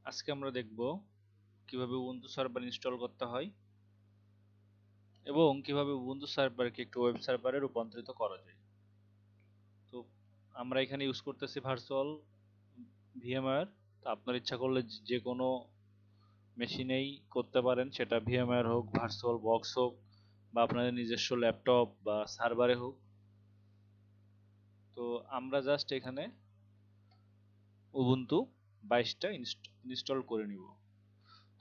আজকে আমরা দেখব কিভাবে উবুন্টু সার্ভার ইনস্টল করতে হয় এবং কিভাবে উবুন্টু সার্ভারকে একটু ওয়েব সার্ভারে রূপান্তরিত করা যায়। তো আমরা এখানে ইউজ করতেছি ভার্চুয়াল ভিএমওয়্যার। তো আপনার ইচ্ছা করলে যে কোনো মেশিনেই করতে পারেন, সেটা ভিএমওয়্যার হোক, ভার্চুয়াল বক্স হোক, বা আপনাদের নিজস্ব ল্যাপটপ বা সার্ভারে হোক। তো আমরা জাস্ট এখানে উবুন্টু 22টা ইনস্টল করে নিব।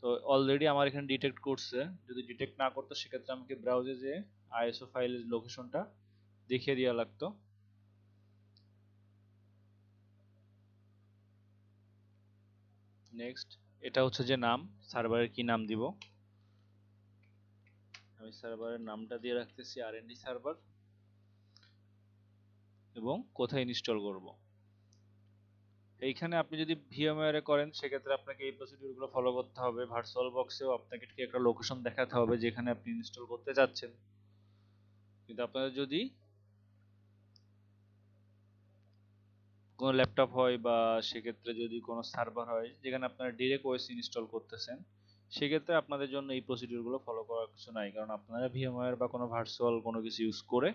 তো অলরেডি আমার এখানে ডিটেক্ট করছে। যদি ডিটেক্ট না করতো সেক্ষেত্রে আমাকে ব্রাউজে যে আইএসও ফাইলের লোকেশনটা দেখিয়ে দেওয়া লাগতো। নেক্সট, এটা হচ্ছে যে নাম, সার্ভারের কি নাম দিব। আমি সার্ভারের নামটা দিয়ে রাখতেছি আরএনডি সার্ভার এবং কোথায় ইনস্টল করব। এইখানে আপনি যদি ভিএমওয়্যারে করেন সেক্ষেত্রে আপনাকে এই প্রসিডিউরগুলো ফলো করতে হবে। ভার্চুয়াল বক্সেও আপনাকে ঠিক একটা লোকেশন দেখাতে হবে যেখানে আপনি ইনস্টল করতে যাচ্ছেন। কিন্তু আপনাদের যদি কোনো ল্যাপটপ হয় বা সেক্ষেত্রে যদি কোনো সার্ভার হয় যেখানে আপনারা ডিরেক্ট ওএস ইনস্টল করতেছেন, সেক্ষেত্রে আপনাদের জন্য এই প্রসিডিউরগুলো ফলো করার কিছু নাই, কারণ আপনারা ভিএমওয়্যার বা কোনো ভার্চুয়াল কোনো কিছু ইউজ করে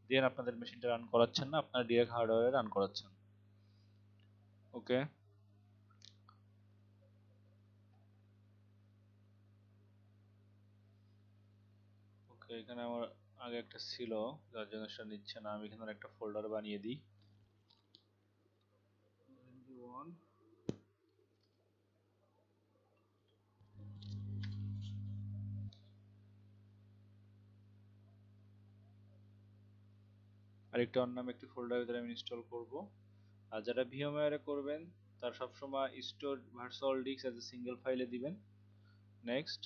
দেন আপনাদের মেশিনটা রান করাচ্ছেন না, আপনারা ডিরেক্ট হার্ডওয়্যারে রান করাচ্ছেন। ওকে, ওকে, এখানে আমার আগে একটা ছিল যার জন্য সেটা নিচ্ছে না। আমি এখানে একটা ফোল্ডার বানিয়ে দিই। আরেকটা অন্য নামে একটি ফোল্ডার ভিতরে আমি ইনস্টল করব। আর যারা ভিএমওয়্যারে করবেন তার সবসময় store virtual disk as a single ফাইলে দিবেন। নেক্সট,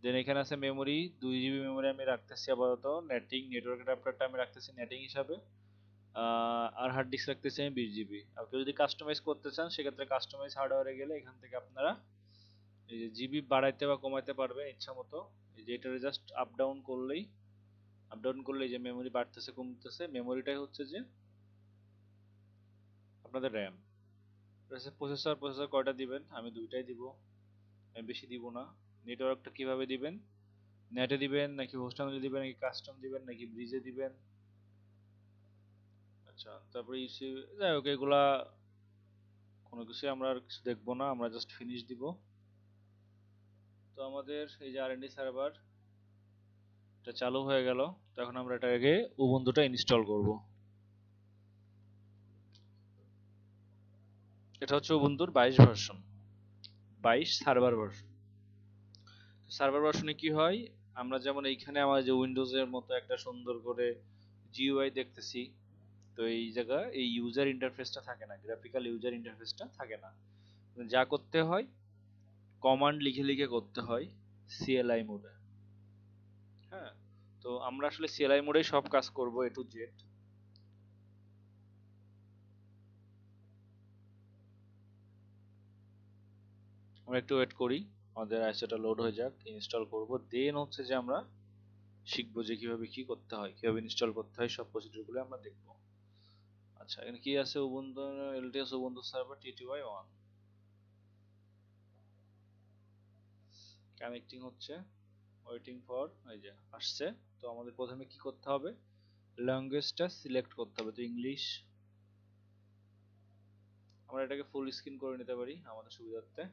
দেন এখানে আছে মেমোরি, 2 জিবি মেমোরি আমি রাখতেছি আপাতত। নেটওয়ার্ক অ্যাডাপ্টারটা আমি রাখতেছি নেটিং হিসাবে। আর হার্ড ডিস্ক রাখতেছি আমি 20 জিবি। আর কেউ যদি কাস্টমাইজ করতে চান সেক্ষেত্রে কাস্টমাইজ হার্ডওয়্যারে গেলে এখান থেকে আপনারা এই যে জিবি বাড়াইতে বা কমাইতে পারবেন ইচ্ছা মতো। এই যে এটা জাস্ট আপ ডাউন করলেই যে মেমোরি বাড়তেছে কমতেছে, মেমোরিটাই হচ্ছে যে আপনাদের র্যাম। প্রসেসর কয়টা দিবেন, আমি দুইটাই দিব, আমি বেশি দিব না। নেটওয়ার্কটা কিভাবে দিবেন, নেটে দিবেন নাকি হোস্টাঙ্গে দিবেন নাকি কাস্টম দিবেন নাকি ব্রিজে দিবেন। আচ্ছা, তারপরে ইসি, যাই হোক এগুলা কোনো কিছু আমরা আর কিছু দেখবো না, আমরা জাস্ট ফিনিশ দিব। তো আমাদের এই যে আরএনডি সার্ভার এটা চালু হয়ে গেল। তো এখন আমরা এটাকে উবুন্টুটা ইনস্টল করব। এটা হচ্ছে উবুন্টুর 22 ভার্সন, 22 সার্ভার ভার্সন। সার্ভার ভার্সনে কি হয়, আমরা যেমন এইখানে আমাদের যে উইন্ডোজের মতো একটা সুন্দর করে জিইউআই দেখতেছি, তো এই জায়গায় এই ইউজার ইন্টারফেসটা থাকে না, গ্রাফিক্যাল ইউজার ইন্টারফেসটা থাকে না। যা করতে হয় কমান্ড লিখে লিখে করতে হয় সিএলআই মোডে। হ্যাঁ, তো আমরা আসলে সিএলআই মোডেই সব কাজ করব এ টু জেড। আমরা একটু ওয়েট করি, আমাদের আইসোটা লোড হয়ে যাক, ইনস্টল করব। দেন হচ্ছে যে আমরা শিখবো যে কিভাবে কি করতে হয়, কিভাবে ইনস্টল করতে হয়, সব প্রসিডিউরগুলো আমরা দেখব। আচ্ছা, এখানে কি আছে, Ubuntu LTS Ubuntu server TTY 1 connecting হচ্ছে, ওয়েটিং ফর, এই যে আসছে। তো আমাদের প্রথমে কি করতে হবে, ল্যাঙ্গুয়েজটা সিলেক্ট করতে হবে। তো ইংলিশ, আমরা এটাকে ফুল স্ক্রিন করে নিতে পারি আমাদের সুবিধার্থে।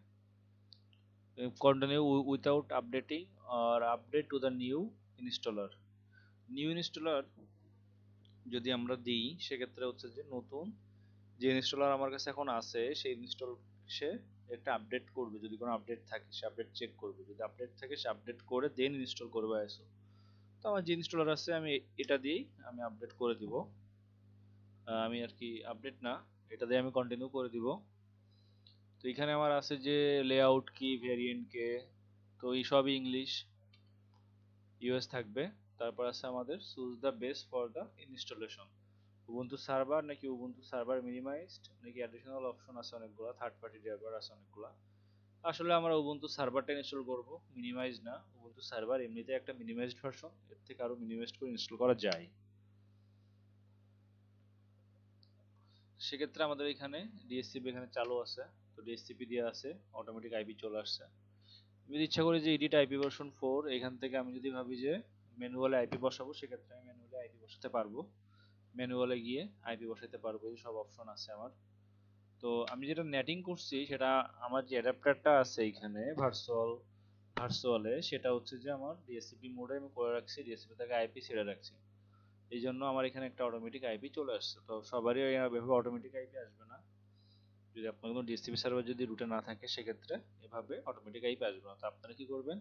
কন্টিনিউ উইথাউট আপডেটিং আর update to the new installer. New installer যদি আমরা দিই সেক্ষেত্রে হচ্ছে যে নতুন যে ইনস্টলার আমার কাছে এখন আছে সেই ইনস্টল সে একটা আপডেট করবে, যদি কোনো আপডেট থাকে সে আপডেট চেক করবে, যদি আপডেট থাকে সে আপডেট করে দেন ইনস্টল করবে আইসো। তো আমার যে ইনস্টলার আছে আমি এটা দিয়েই আমি আপডেট করে দিব। আমি আর কি আপডেট না, এটা দিয়ে আমি কন্টিনিউ করে দিব। তো এখানে আমার আছে যে লেআউট কি, ভেরিয়েন্ট কে, তো এই সবই ইংলিশ, ইউএস থাকবে। তারপর আছে আমাদের choose the best for the installation, Ubuntu server নাকি উবুন্টু সার্ভার মিনিমাইজড নাকি অ্যাডিশনাল অপশন আছে অনেকগুলো, থার্ড পার্টি ড্রাইভার আছে অনেকগুলো। আসলে আমরা উবুন্টু সার্ভারটা ইনস্টল করব, মিনিমাইজ না। উবুন্টু সার্ভার এমনিতে একটা মিনিমাইজড ভার্সন, এর থেকে আরো মিনিমাইজড করে ইনস্টল করা যায়। সেক্ষেত্রে আমাদের এখানে ডিএসসিপি এখানে চালু আছে, তো ডিএসসিপি দিয়ে আছে, অটোমেটিক আইপি চলে আসছে। আমি যদি ইচ্ছা করি যে এডিট আইপি ভার্সন 4, এখান থেকে আমি যদি ভাবি যে ম্যানুয়ালি আইপি বসাবো, সেক্ষেত্রে আমি ম্যানুয়ালি আইপি বসাতে পারবো, ম্যানুয়ালে গিয়ে আইপি বসাতে পারবো, এই সব অপশন আছে আমার। তো আমি যেটা নেটিং করছি সেটা আমার যে অ্যাডাপ্টারটা আছে এখানে ভার্চুয়ালে, সেটা হচ্ছে যে আমার ডিএসসিপি মোডে আমি করে রাখছি, ডিএসসিপি থেকে আইপি ছেড়ে রাখছি, এই জন্য আমার এখানে একটা অটোমেটিক আইপি চলে আসছে। তো সবারই এভাবে অটোমেটিক আইপি আসবে না, যদি আপনার কোনো ডিএসসিপি সার্ভার যদি রুটে না থাকে সেক্ষেত্রে এভাবে অটোমেটিক আইপি আসবে না। তো আপনারা কি করবেন,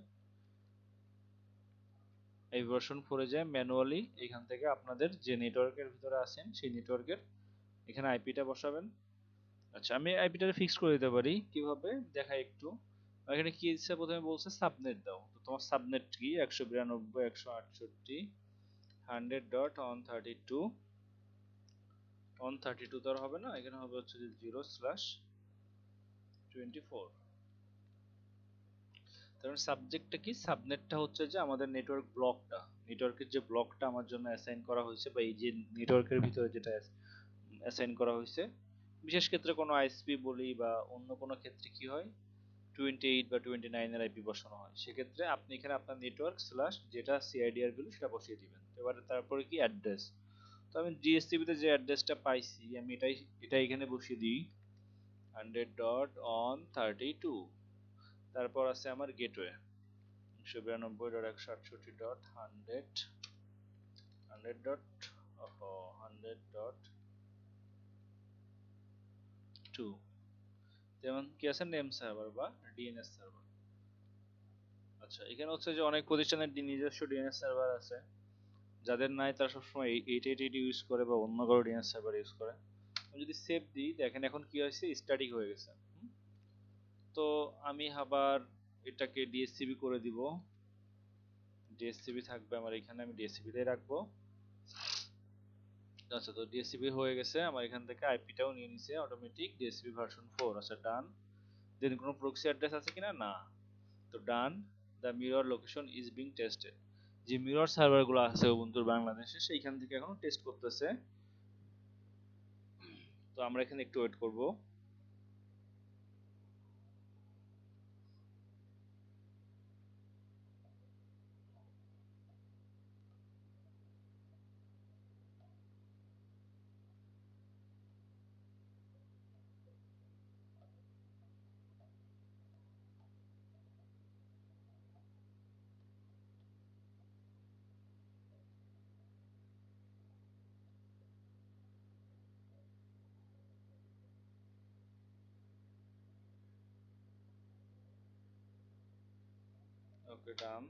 এই ভার্সন 4 এ যায় ম্যানুয়ালি এখান থেকে আপনাদের যে নেটওয়ার্কের ভিতরে আছেন সেই নেটওয়ার্কের এখানে আইপিটা বসাবেন। আচ্ছা, আমি আইপিটা ফিক্স করে দিতে পারি কিভাবে দেখাই একটু। এখানে কি দিচ্ছে, প্রথমে বলছে সাবনেট দাও, তো তোমার সাবনেট কি 192.168.132 তো আর হবে না, এখানে হবে হচ্ছে যে 0/24। কারণ সাবজেক্টটা কি, সাবনেটটা হচ্ছে যে আমাদের নেটওয়ার্ক ব্লকটা, নেটওয়ার্কের যে ব্লকটা আমার জন্য অ্যাসাইন করা হয়েছে, বা এই যে নেটওয়ার্কের ভিতরে যেটা অ্যাসাইন করা হয়েছে, বিশেষ ক্ষেত্রে কোনো আইএসপি বলি বা অন্য কোনো ক্ষেত্রে কি হয় 28 বা 29 এর আইপি বসানো হয়, সেক্ষেত্রে আপনি এখানে আপনার নেটওয়ার্ক স্ল্যাশ যেটা সিআইডিআর ভ্যালু সেটা বসিয়ে দিবেন। এবারে তারপরে কি অ্যাড্রেস, তো আমি জিএসটিভি তে যে অ্যাড্রেসটা পাইছি আমি এটাই এখানে বসিয়ে দিই 100.132। তারপর আছে আমার গেটওয়ে 192.168.100.100.2, যেমন কি আছে নেম সার্ভার বা ডিএনএস সার্ভার। আচ্ছা, এখানে হচ্ছে যে অনেক প্রতিষ্ঠানের নিজস্ব ডিএনএস সার্ভার আছে, যাদের নাই তারা সবসময় 888 ইউজ করে বা অন্য কারো ডিএনএস সার্ভার ইউজ করে। আমি যদি সেভ দিই, দেখেন এখন কি হয়েছে, স্ট্যাটিক হয়ে গেছে। তো আমি আবার এটাকে ডিএসসিবি করে দিব, ডিএসসিবি থাকবে আমার এখানে, আমি ডিএসসিবি তেই রাখবো। আচ্ছা, তো ডিএসসিবি হয়ে গেছে আমার, এখান থেকে আইপিটাও নিয়ে নিছে অটোমেটিক ডিএসসিবি ভার্সন 4। আচ্ছা, ডান। দেন কোনো প্রক্সি অ্যাড্রেস আছে কিনা, না, তো done. The mirror location is being tested, যে মিরর সার্ভার গুলো আছে উবুন্টুর বাংলাদেশে সেইখান থেকে এখন টেস্ট করতেছে। তো আমরা এখানে একটু ওয়েট করব। ওকে, ডান।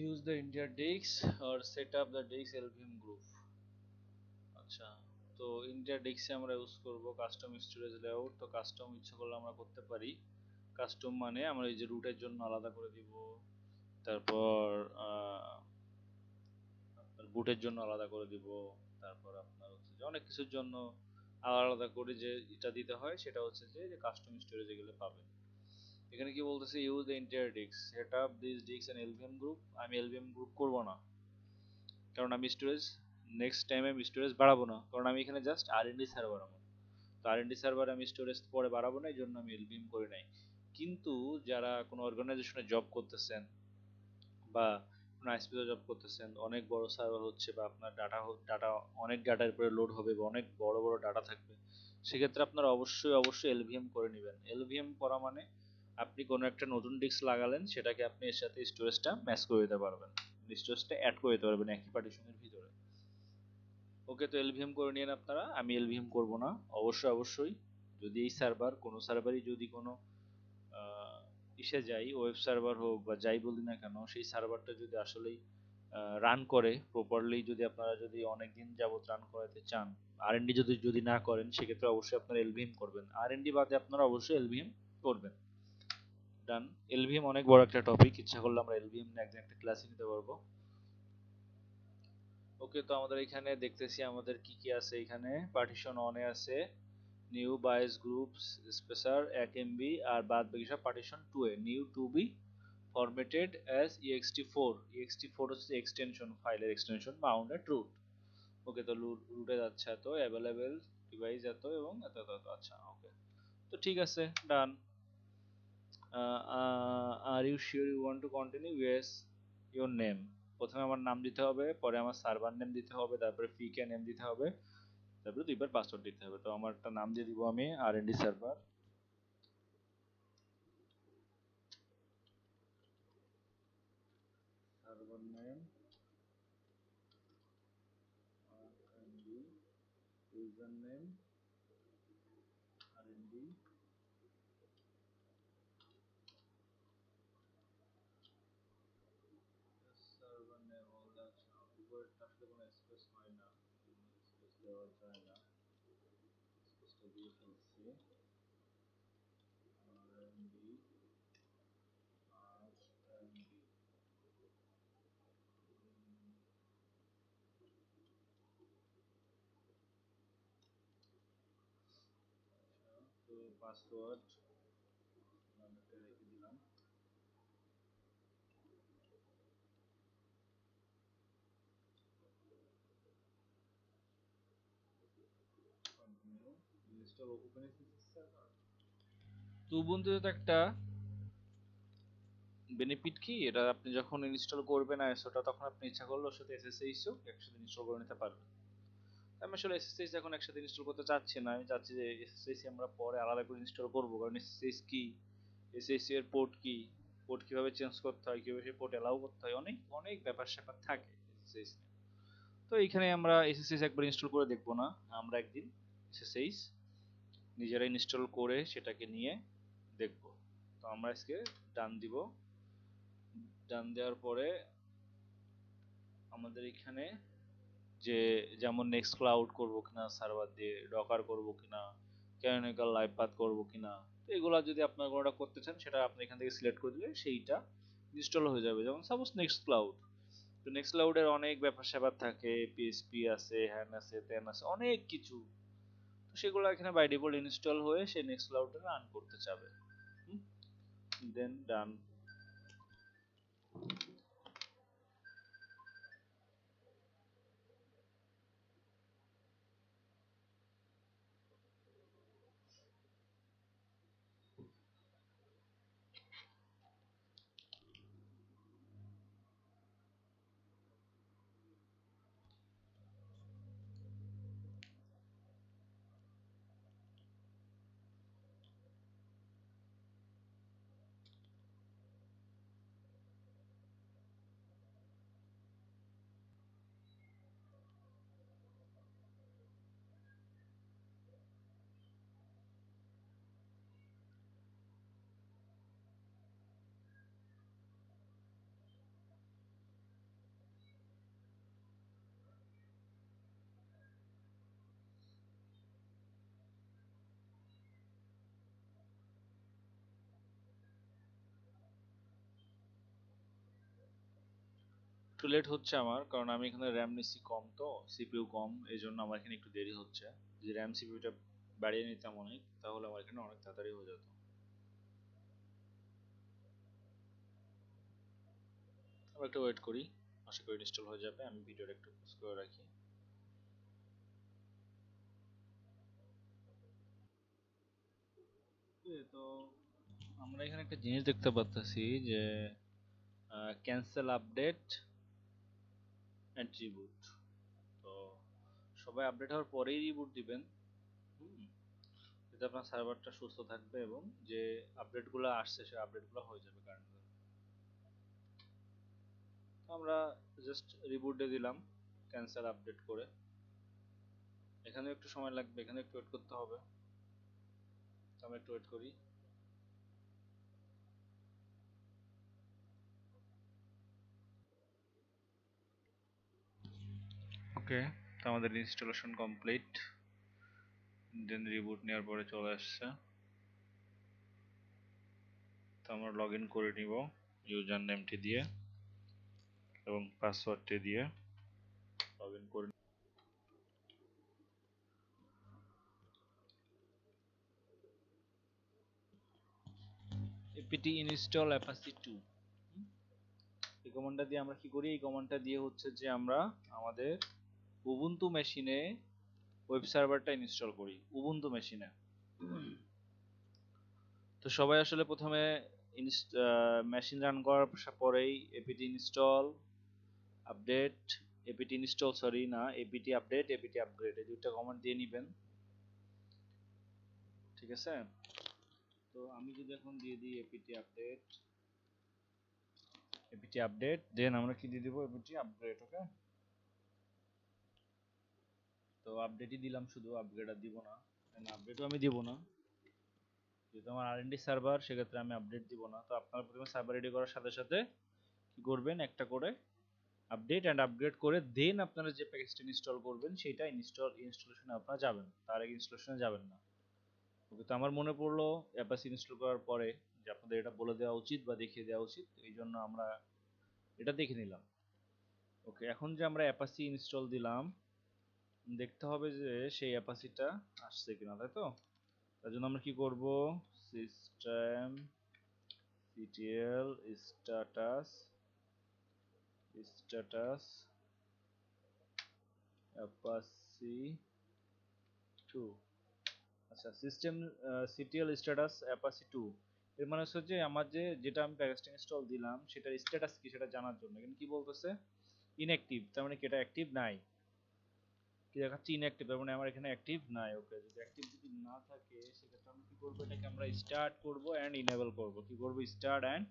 Use the India disk or set up the disk LVM group। আচ্ছা, তো ইন্ডিয়া ডিস্কে আমরা ইউজ করব কাস্টম স্টোরেজ লেআউট। তো কাস্টম ইচ্ছা করলে আমরা করতে পারি, কাস্টম মানে আমরা এই যে রুটের জন্য আলাদা করে দিব, তারপর আপনার বুটের জন্য আলাদা করে দিব, তারপর আপনার হচ্ছে যে অনেক কিছুর জন্য আলাদা আলাদা করে যে এটা দিতে হয়, সেটা হচ্ছে যে কাস্টম স্টোরেজ এগুলো পাবেন। এখানে কি বলতেছে, use the inter disk, set up this disk and LVM group. আমি এলভিএম গ্রুপ করব না, কারণ আমি স্টোরেজ নেক্সট টাইমে আমি স্টোরেজ বাড়াবো না, কারণ আমি এখানে জাস্ট আরএনডি সার্ভার আমার। তো আরএনডি সার্ভার আমি স্টোরেজ পরে বাড়াবো না, এই জন্য আমি এলভিএম করে নাই। কিন্তু যারা কোনো অর্গানাইজেশনে জব করতেছেন বা কোনো আইএসপিতে জব করতেছেন, অনেক বড় সার্ভার হচ্ছে বা আপনার ডাটা অনেক ডাটার উপরে লোড হবে বা অনেক বড় বড় ডাটা থাকবে, সেক্ষেত্রে আপনারা অবশ্যই অবশ্যই এলভিএম করে নেবেন। এলভিএম করা মানে আপনি কোনো একটা নতুন ডিস্ক লাগালেন, সেটাকে আপনি এর সাথে স্টোরেজটা ম্যাচ করে দিতে পারবেন, স্টোরেজটা অ্যাড করে দিতে পারবেন একই পার্টিশনের ভিতরে। ওকে, তো এলভিএম করে নিন আপনারা, আমি এলভিএম করব না। অবশ্যই অবশ্যই যদি এই সার্ভার কোনো সার্ভারই যদি কোনো ইসে যাই, ওয়েব সার্ভার হোক বা যাই বলি না কেন, সেই সার্ভারটা যদি আসলেই রান করে প্রপারলি, যদি আপনারা যদি অনেক দিন যাবত রান করাতে চান, আরএনডি যদি যদি না করেন, সেক্ষেত্রে অবশ্যই আপনারা এলভিএম করবেন, আরএনডি বাদে আপনারা অবশ্যই এলভিএম করবেন। ডান। এলভিএম অনেক বড় একটা টপিক, ইচ্ছা করলে আমরা এলভিএম নিয়ে একদিন একটা ক্লাসে নিতে পারবো। ওকে, তো আমাদের এখানে দেখতেছি আমাদের কি কি আছে, এখানে পার্টিশন অনে আছে new BIOS grub spacer 1 MB, আর বাদ বাকি সব পার্টিশন 2 এ new to be formatted as ext4। ext4 হচ্ছে এক্সটেনশন, ফাইলের এক্সটেনশন মাউন্টেড রুট। ওকে, তো রুটে যাচ্ছে এত, অ্যাভেলেবেল ডিভাইস এত এবং এত এত এত। আচ্ছা ওকে, তো ঠিক আছে, done. Are you sure you want to continue? Yes. Your name, প্রথমে আমার নাম দিতে হবে, পরে আমার সার্ভার নেম দিতে হবে, তারপরে পিকে নেম দিতে হবে, তারপরে দুইবার পাসওয়ার্ড দিতে হবে। তো আমার একটা নাম দিয়ে দিব আমি, R&D server. Server name R&D, user name R&D, server name all that. উপরেরটা আসলে কোনো স্পেস হয় না, স্পেস দেওয়া যায় না, স্পেসটা দিয়ে ফেলছি। R&D, R&D, তো পাসওয়ার্ড নামটা রেখে দিলাম। Continue, install open SSS server. তো উবুন্টু তো একটা বেনিফিট কি, এটা আপনি যখন ইনস্টল করবেন আইএসওটা, তখন আপনি ইচ্ছা করলে ওর সাথে এসএসএইচও একসাথে ইনস্টল করে নিতে পারবেন। আমি আসলে এসএসএইচ এখন একসাথে ইনস্টল করতে চাচ্ছি না, আমি চাচ্ছি যে এসএসএইচ আমরা পরে আলাদা করে ইনস্টল করব, কারণ এসএসএইচ কি, এসএসএইচ এর পোর্ট কি, পোর্ট কিভাবে চেঞ্জ করতে হয়, কিভাবে সেই পোর্ট এলাও করতে হয়, অনেক অনেক ব্যাপার স্যাপার থাকে এসএসএইচ। তো এইখানে আমরা এসএসএইচ একবার ইনস্টল করে দেখবো না, আমরা একদিন এসএসএইচ নিজেরা ইনস্টল করে সেটাকে নিয়ে দেখব। তো আমরা আজকে ডান দিব। ডান দেওয়ার পরে আমাদের এখানে যে যেমন নেক্সট ক্লাউড করব কিনা, সার্ভার দিয়ে ডকার করব কিনা, ক্যানোনিকাল লাইভ পাথ করব কিনা, তো এগুলা যদি আপনার কোনোটা করতে চান, সেটা আপনি এখান থেকে সিলেক্ট করে দিলে সেইটা ইনস্টল হয়ে যাবে। যেমন সাপোজ নেক্সট ক্লাউড, তো নেক্সট ক্লাউডের অনেক ব্যাপার স্যাপার থাকে, পিএসপি আছে, হ্যান আছে, ত্যান আছে, অনেক কিছু। তো সেগুলো এখানে বাই ডিফল্ট ইনস্টল হয়ে সে নেক্সট ক্লাউডে রান করতে চাবে। দেন ডান। একটু লেট হচ্ছে আমার, কারণ আমি এখানে র্যাম নিচ্ছি কম, তো সিপিইউ কম, এই জন্য আমার এখানে একটু দেরি হচ্ছে। যদি র্যাম সিপিইউটা বাড়িয়ে নিতাম অনেক, তাহলে আমার এখানে অনেক তাড়াতাড়ি হয়ে যেত। আবার একটু ওয়েট করি, আশা করি ইনস্টল হয়ে যাবে। আমি ভিডিওটা একটু পজ করে রাখি। তো আমরা এখানে একটা জিনিস দেখতে পাচ্ছি যে ক্যান্সেল আপডেট অ্যান্ড রিবুট। তো সবাই আপডেট হওয়ার পরেই রিবুট দিবেন, এতে আপনার সার্ভারটা সুস্থ থাকবে এবং যে আপডেটগুলো আসছে সেই আপডেটগুলো হয়ে যাবে কারেন্ট। আমরা জাস্ট রিবুট দিয়ে দিলাম ক্যান্সেল আপডেট করে। এখানে একটু সময় লাগবে, এখানে একটু ওয়েট করতে হবে, তো আমরা একটু ওয়েট করি। ওকে, তো আমাদের ইনস্টলেশন কমপ্লিট। দেন রিবুট নেওয়ার পরে চলে আসছে। তো আমরা লগ ইন করে নিব ইউজার নেমটি দিয়ে এবং পাসওয়ার্ডটি দিয়ে লগ ইন করে। apt install apache 2, এই কমান্ডটা দিয়ে আমরা কি করি, এই কমান্ডটা দিয়ে হচ্ছে যে আমরা আমাদের উবুন্টু মেশিনে ওয়েব সার্ভারটা ইনস্টল করি উবুন্টু মেশিনে। তো সবাই আসলে প্রথমে মেশিন রান করার পরেই apt install update apt install sorry না এপিটি আপডেট এপিটি আপগ্রেড এই দুইটা কমান্ড দিয়ে নেবেন, ঠিক আছে। তো আমি যদি এখন দিয়ে দিই এপিটি আপডেট দেন আমরা কি দিয়ে দিব এপিটি আপগ্রেড। ওকে, তো আপডেটই দিলাম শুধু, আপগ্রেড আর দিব না, আপডেটও আমি দিব না যেহেতু আমার আরএনডি সার্ভার, সেক্ষেত্রে আমি আপডেট দিব না। তো আপনারা প্রথমে সার্ভার রেডি করার সাথে সাথে কি করবেন, একটা করে আপডেট এন্ড আপগ্রেড করে দেন আপনারা যে প্যাকেজটা ইনস্টল করবেন সেটা ইনস্টলেশনে আপনারা যাবেন, তার আগে ইনস্টলেশনে যাবেন না। ওকে, তো আমার মনে পড়লো অ্যাপাচি ইনস্টল করার পরে যে আপনাদের এটা বলে দেওয়া উচিত বা দেখিয়ে দেওয়া উচিত, এই জন্য আমরা এটা দেখে নিলাম। ওকে, এখন যে আমরা অ্যাপাচি ইনস্টল দিলাম, দেখতে হবে যে সেই অ্যাপাচিটা আসছে কিনা, তাই তো। তার জন্য আমরা কি করব, সিস্টেম ctl status apache 2। আচ্ছা, সিস্টেম ctl status apache 2 এর মানে হচ্ছে যে আমার যেটা আমি প্যাকেজটা ইনস্টল দিলাম সেটার স্ট্যাটাস কি সেটা জানার জন্য। কিন্তু কি বলতেছে, ইনঅ্যাক্টিভ, তার মানে কি এটা অ্যাক্টিভ নাই, কি দেখাচ্ছে ইনঅ্যাক্টিভ, তার মানে আমার এখানে অ্যাক্টিভ নাই। ওকে, যদি অ্যাক্টিভ যদি না থাকে সেক্ষেত্রে আমরা কি করব, এটাকে আমরা স্টার্ট করব এন্ড ইনেবল করব। কি করব, স্টার্ট এন্ড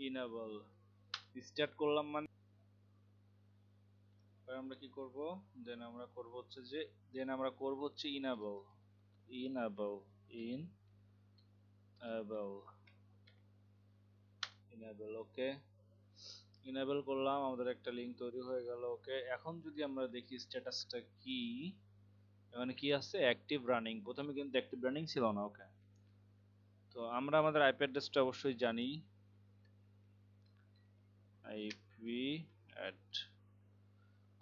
ইনেবল। স্টার্ট করলাম মানে আমরা কি করব, দেন আমরা করব হচ্ছে যে ইনেবল ইনেবল ইনেবল ইনেবল। ওকে, ইনেবল করলাম, আমাদের একটা লিংক তৈরি হয়ে গেল। ওকে, এখন যদি আমরা দেখি স্ট্যাটাসটা কি, মানে কি আছে, অ্যাক্টিভ রানিং। প্রথমে কিন্তু অ্যাক্টিভ রানিং ছিল না। ওকে, তো আমরা আমাদের আইপি অ্যাড্রেসটা অবশ্যই জানি, আইপি অ্যাট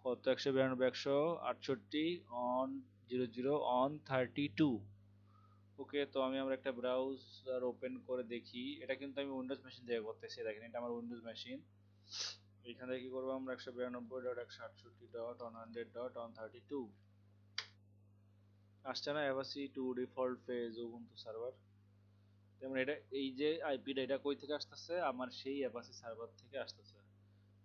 কত 192.168 অন 00 অন 32। ওকে, তো আমরা একটা ব্রাউজার ওপেন করে দেখি, এটা কিন্তু আমি উইন্ডোজ মেশিন থেকে করতেছি, দেখেন এটা আমার উইন্ডোজ মেশিন। এখান থেকে কি করবো আমরা, 192.168.100.132 আসছে না, Apache 2 default page Ubuntu server. যেমন এটা এই যে আইপিটা এটা কই থেকে আসতেছে, আমার সেই অ্যাপাচি সার্ভার থেকে আসতেছে।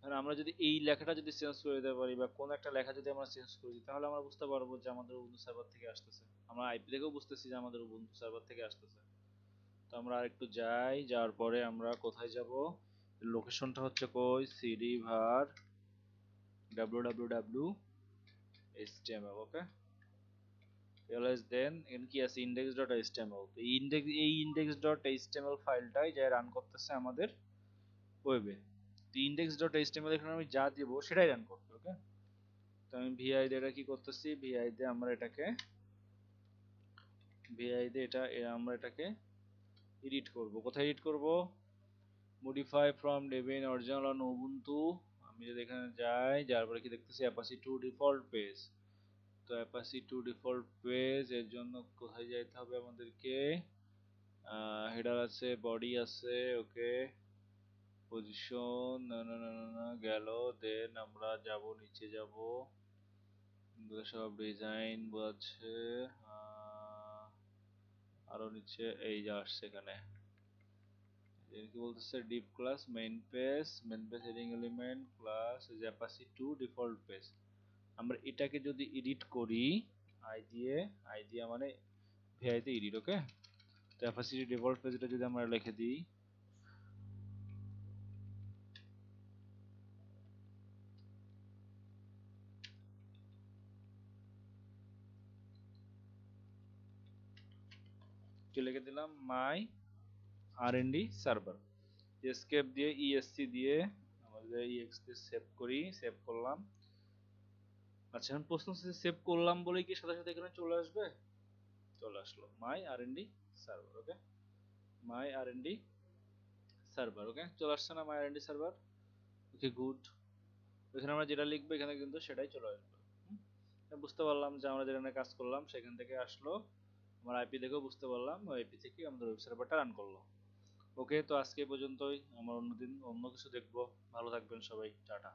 আর আমরা যদি এই লেখাটা যদি চেঞ্জ করে দিতে পারি বা কোন একটা লেখা যদি আমরা চেঞ্জ করে দিই, তাহলে আমরা বুঝতে পারবো যে আমাদের উবুন্টু সার্ভার থেকে আসতেছে। আমরা আইপি থেকেও বুঝতেছি যে আমাদের উবুন্টু সার্ভার থেকে আসতেছে। তো আমরা আরেকটু যাই, যাওয়ার পরে আমরা কোথায় যাব, লোকেশনটা হচ্ছে কই, সিডি var www html। ওকে, ls দেন এখানে কি আছে, index.html। তো এই index.html ফাইলটাই যা রান করতেছে আমাদের ওয়েবে। তো index.html এখানে আমি যা দেব সেটাই রান করবে। ওকে, তো আমি vi দিয়ে এটা কি করতেছি, vi দিয়ে আমরা এটাকে আমরা এটাকে এডিট করব। কোথায় এডিট করব, modify from debian original on ubuntu। আমি যদি এখানে যাই, যার পরে কি দেখতেছি, apache 2 ডিফল্ট পেজ। তো apache 2 ডিফল্ট পেজ এর জন্য কোথায় যাইতে হবে আমাদেরকে, হেডার আছে, বডি আছে। ওকে, পজিশন না না না না না গেল, দেন আমরা যাব, নিচে যাব, সব ডিজাইন আছে, আরো নিচে এই যে আসছে এখানে, কি বলতেছে, deep class main page heading element class Apache 2 default page. আমরা এটাকে যদি এডিট করি আই দিয়ে মানে ভিআই তে এডিট। ওকে, তো অ্যাপাচি ডিফল্ট পেজটা যদি আমরা লিখে দিই, কি লিখে দিলাম, মাই আরএনডি সার্ভার, এসকেপ দিয়ে ইএসসি দিয়ে আমাদের ইএক্স দিয়ে সেভ করি, সেভ করলাম। আচ্ছা, এখন প্রশ্ন হচ্ছে সেভ করলাম বলে কি সাথে সাথে এখানে চলে আসবে, চলে আসলো মাই আরএনডি সার্ভার। ওকে, মাই আরএনডি সার্ভার। ওকে, চলে আসছে না মাই আরএনডি সার্ভার। ওকে, গুড। এখানে আমরা যেটা লিখবো এখানে কিন্তু সেটাই চলে আসবে। বুঝতে পারলাম যে আমরা যেখানে কাজ করলাম সেখান থেকে আসলো, আমার আইপি দেখেও বুঝতে পারলাম ওই আইপি থেকে আমাদের ওয়েব সার্ভারটা রান করলো। ওকে, তো আজকে এই পর্যন্তই, আমার অন্যদিন অন্য কিছু দেখবো। ভালো থাকবেন সবাই, টাটা।